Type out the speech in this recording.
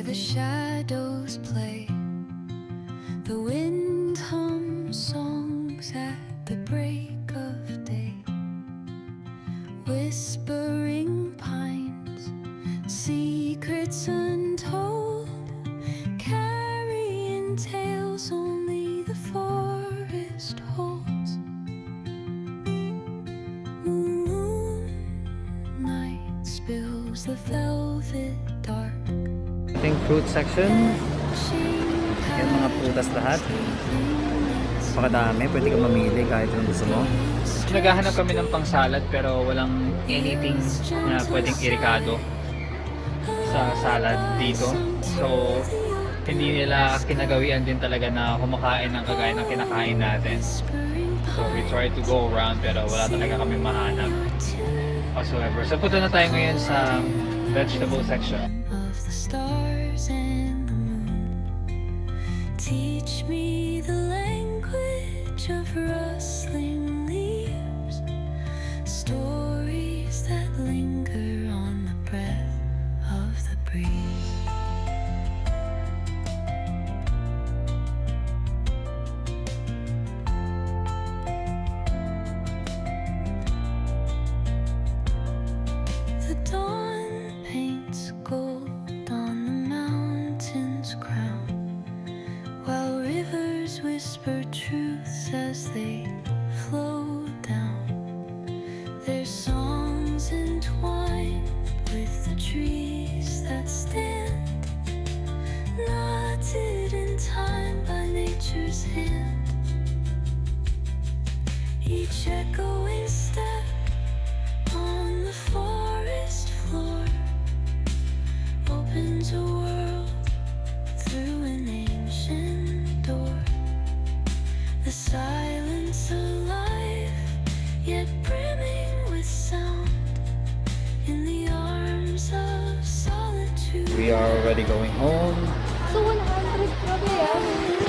where the shadows play. The wind hums songs at the break of day. Whispering pines, secrets untold, carrying tales only the forest holds. Moonlight spills the velvet dark. Ating fruit section. Yan mga prutas lahat. Pakadami, pwede kang mamili kahit anong gusto mo. Naghahanap kami ng pang salad pero walang anything na pwedeng irigado sa salad dito. So, hindi nila kinagawian din talaga na kumakain ng kagaya ng kinakain natin. So, we try to go around pero wala talaga kami mahanap whatsoever. So, punta na tayo ngayon sa vegetable section. Of the stars and the moon, teach me the language of rustling leaves, stories that linger on the breath of the breeze. The dawn paints gold on the mountain's crown, while rivers whisper truths as they flow down. Their songs entwined with the trees that stand, knotted in time by nature's hand. Each echoing step on the forest floor opens a world through an ancient door. The silence alive, yet brimming with sound, in the arms of solitude. We are already going home. So 100 grabe yan.